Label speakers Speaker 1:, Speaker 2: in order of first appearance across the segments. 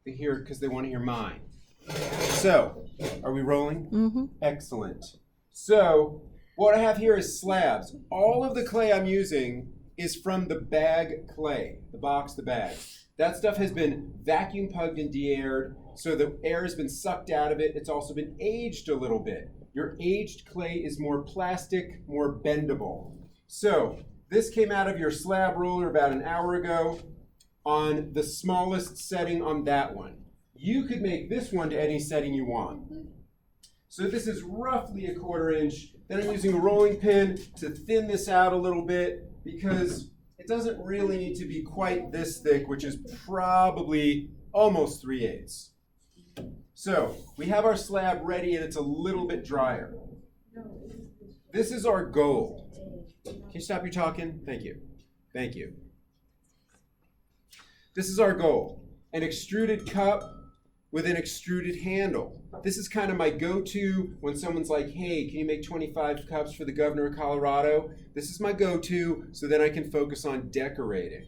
Speaker 1: They hear it because they want to hear mine. So, are we rolling?
Speaker 2: Mm-hmm.
Speaker 1: Excellent. So, what I have here is slabs. All of the clay I'm using is from the bag clay, the box, the bag. That stuff has been vacuum pugged and de-aired, so the air has been sucked out of it. It's also been aged a little bit. Your aged clay is more plastic, more bendable. So, this came out of your slab roller about an hour ago on the smallest setting on that one. You could make this one to any setting you want. So this is roughly 1/4 inch. Then I'm using a rolling pin to thin this out a little bit because it doesn't really need to be quite this thick, which is probably almost 3/8. So we have our slab ready and it's a little bit drier. This is our goal. Can you stop your talking? Thank you. Thank you. This is our goal. An extruded cup with an extruded handle. This is kind of my go-to when someone's like, hey, can you make 25 cups for the governor of Colorado? This is my go-to, so then I can focus on decorating.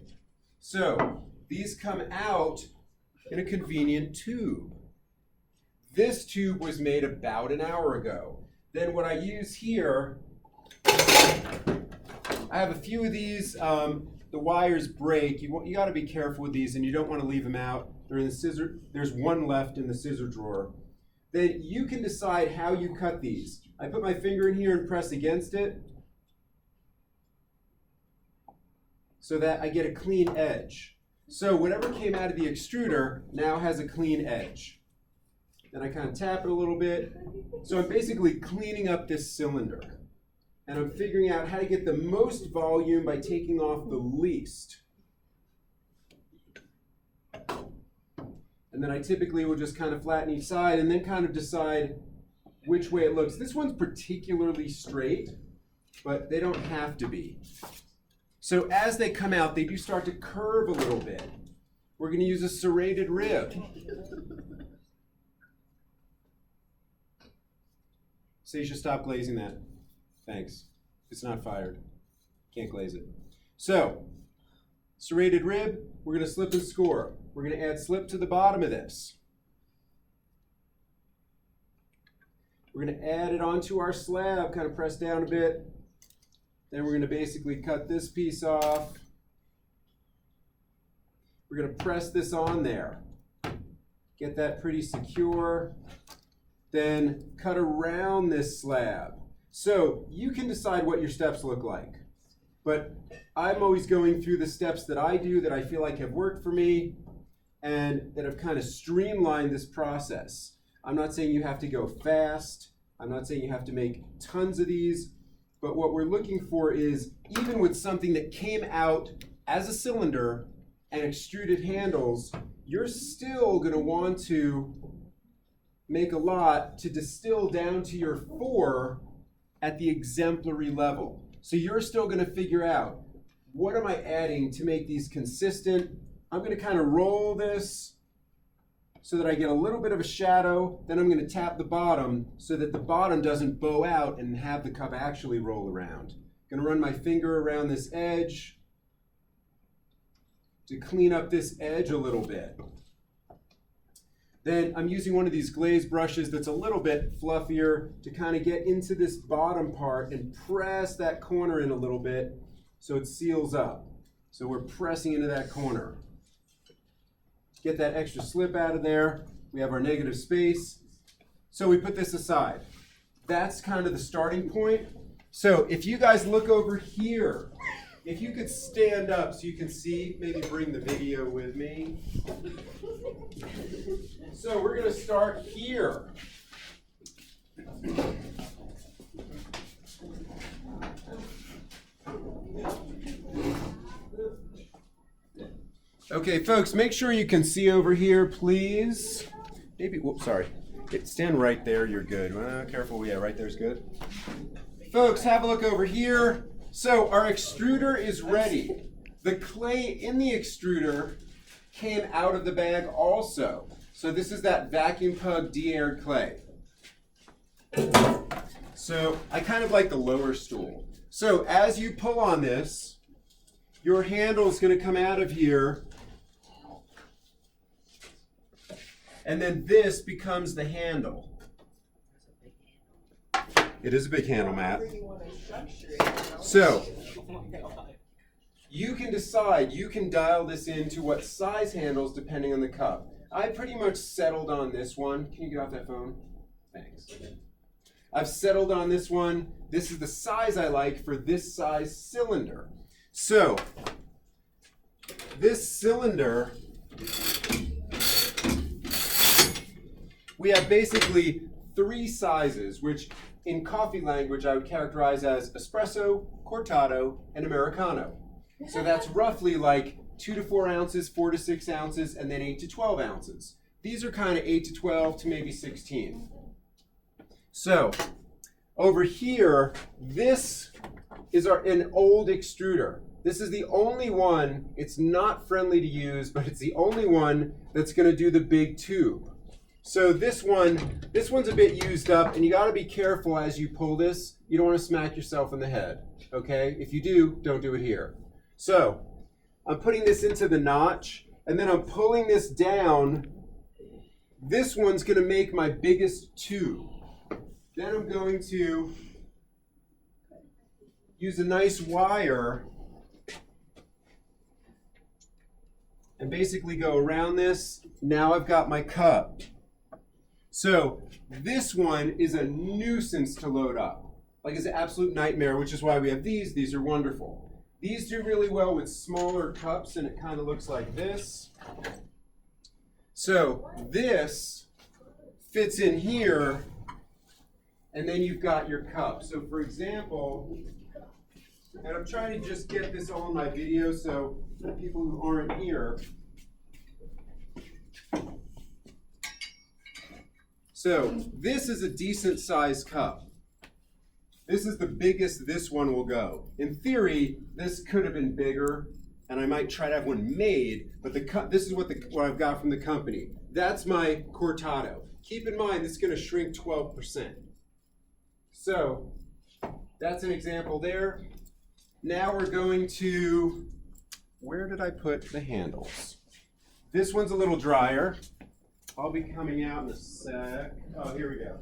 Speaker 1: So these come out in a convenient tube. This tube was made about an hour ago. Then what I use here, I have a few of these. The wires break. You got to be careful with these, and you don't want to leave them out. They're in the scissor. There's one left in the scissor drawer. Then you can decide how you cut these. I put my finger in here and press against it so that I get a clean edge. So whatever came out of the extruder now has a clean edge. Then I kind of tap it a little bit. So I'm basically cleaning up this cylinder. And I'm figuring out how to get the most volume by taking off the least. And then I typically will just kind of flatten each side and then kind of decide which way it looks. This one's particularly straight, but they don't have to be. So as they come out, they do start to curve a little bit. We're going to use a serrated rib. So you should stop glazing that. Thanks. It's not fired. Can't glaze it. So, serrated rib, we're going to slip and score. We're going to add slip to the bottom of this. We're going to add it onto our slab, kind of press down a bit. Then we're going to basically cut this piece off. We're going to press this on there. Get that pretty secure. Then cut around this slab. So you can decide what your steps look like. But I'm always going through the steps that I do that I feel like have worked for me and that have kind of streamlined this process. I'm not saying you have to go fast. I'm not saying you have to make tons of these. But what we're looking for is, even with something that came out as a cylinder and extruded handles, you're still going to want to make a lot to distill down to your 4 at the exemplary level. So you're still going to figure out, what am I adding to make these consistent? I'm going to kind of roll this so that I get a little bit of a shadow. Then I'm going to tap the bottom so that the bottom doesn't bow out and have the cup actually roll around. I'm going to run my finger around this edge to clean up this edge a little bit. Then I'm using one of these glaze brushes that's a little bit fluffier to kind of get into this bottom part and press that corner in a little bit so it seals up. So we're pressing into that corner. Get that extra slip out of there. We have our negative space. So we put this aside. That's kind of the starting point. So if you guys look over here, if you could stand up so you can see, maybe bring the video with me. So we're going to start here. Okay, folks, make sure you can see over here, please. Maybe, whoops, sorry. Stand right there, you're good. Careful, yeah, right there's good. Folks, have a look over here. So our extruder is ready. The clay in the extruder came out of the bag also. So this is that vacuum pug de-aired clay. So I kind of like the lower stool. So as you pull on this, your handle is going to come out of here And then this becomes the handle. It is a big handle, Matt. So, you can decide, you can dial this into what size handles depending on the cup. I pretty much settled on this one. Can you get off that phone? Thanks. I've settled on this one. This is the size I like for this size cylinder. So, this cylinder, we have basically 3 sizes, which in coffee language I would characterize as espresso, cortado, and Americano. So that's roughly like 2 to 4 ounces, 4 to 6 ounces, and then 8 to 12 ounces. These are kind of 8 to 12 to maybe 16. So over here, this is an old extruder. This is the only one, it's not friendly to use, but it's the only one that's going to do the big tube. So this one's a bit used up, and you got to be careful as you pull this. You don't want to smack yourself in the head, okay? If you do, don't do it here. So I'm putting this into the notch, and then I'm pulling this down. This one's going to make my biggest tube. Then I'm going to use a nice wire and basically go around this. Now I've got my cup. So this one is a nuisance to load up. Like it's an absolute nightmare, which is why we have these. These are wonderful. These do really well with smaller cups, and it kind of looks like this. So this fits in here, and then you've got your cup. So for example, and I'm trying to just get this all in my video so people who aren't here. So this is a decent sized cup. This is the biggest this one will go. In theory, this could have been bigger, and I might try to have one made, but this is what I've got from the company. That's my cortado. Keep in mind, this is going to shrink 12%. So that's an example there. Now we're going to, where did I put the handles? This one's a little drier. I'll be coming out in a sec. Oh, here we go.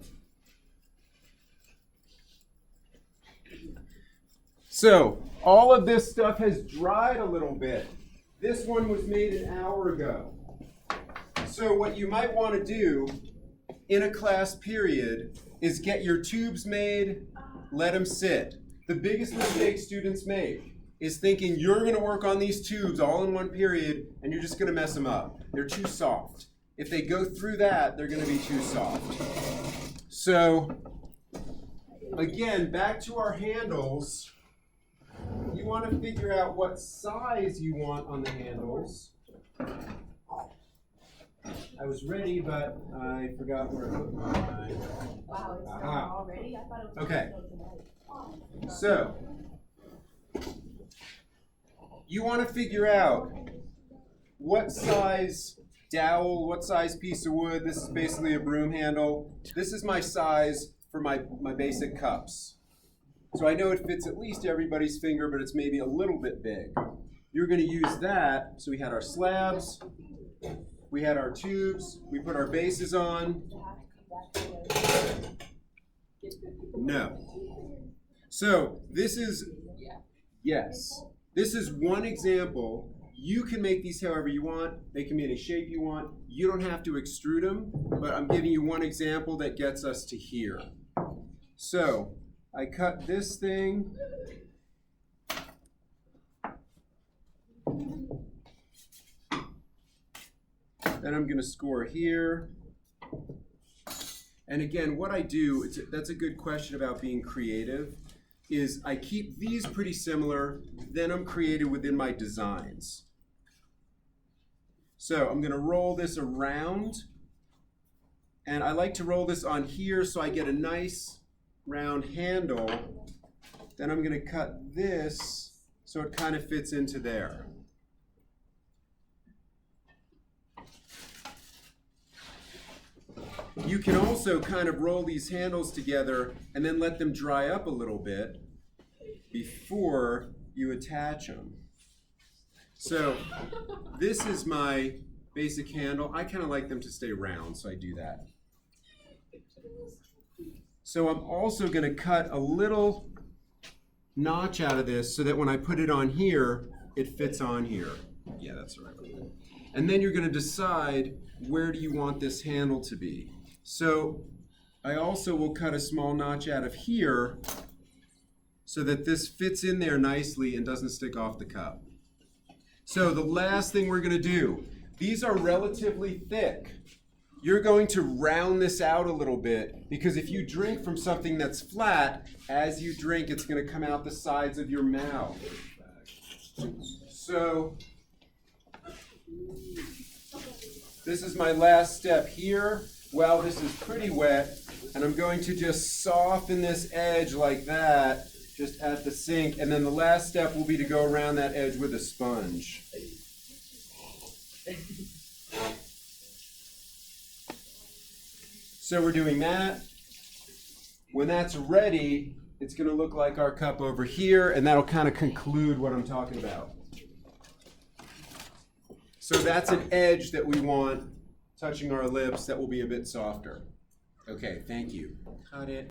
Speaker 1: So all of this stuff has dried a little bit. This one was made an hour ago. So what you might want to do in a class period is get your tubes made, let them sit. The biggest mistake students make is thinking you're going to work on these tubes all in one period and you're just going to mess them up. They're too soft. If they go through that, they're going to be too soft. So again, back to our handles. You want to figure out what size you want on the handles. I was ready, but I forgot where I put mine.
Speaker 2: Wow, it's done already? I thought it was
Speaker 1: Okay. So, you want to figure out what size dowel, what size piece of wood. This is basically a broom handle. This is my size for my basic cups. So I know it fits at least everybody's finger, but it's maybe a little bit big. You're going to use that. So we had our slabs, we had our tubes, we put our bases on. No. So this is, yes, this is one example. You can make these however you want. They can be any shape you want. You don't have to extrude them, but I'm giving you one example that gets us to here. So I cut this thing. Then I'm going to score here. And again, what I do, that's a good question about being creative, is I keep these pretty similar, then I'm creative within my designs. So I'm going to roll this around, and I like to roll this on here so I get a nice round handle. Then I'm going to cut this so it kind of fits into there. You can also kind of roll these handles together and then let them dry up a little bit before you attach them. So this is my basic handle. I kind of like them to stay round, so I do that. So I'm also going to cut a little notch out of this so that when I put it on here, it fits on here. Yeah, that's the right one. And then you're going to decide where do you want this handle to be. So I also will cut a small notch out of here so that this fits in there nicely and doesn't stick off the cup. So the last thing we're going to do, these are relatively thick. You're going to round this out a little bit because if you drink from something that's flat, as you drink, it's going to come out the sides of your mouth. So this is my last step here. Well, this is pretty wet, and I'm going to just soften this edge like that, just at the sink, and then the last step will be to go around that edge with a sponge. So we're doing that. When that's ready, it's going to look like our cup over here, and that'll kind of conclude what I'm talking about. So that's an edge that we want touching our lips that will be a bit softer. Okay, thank you. Cut it.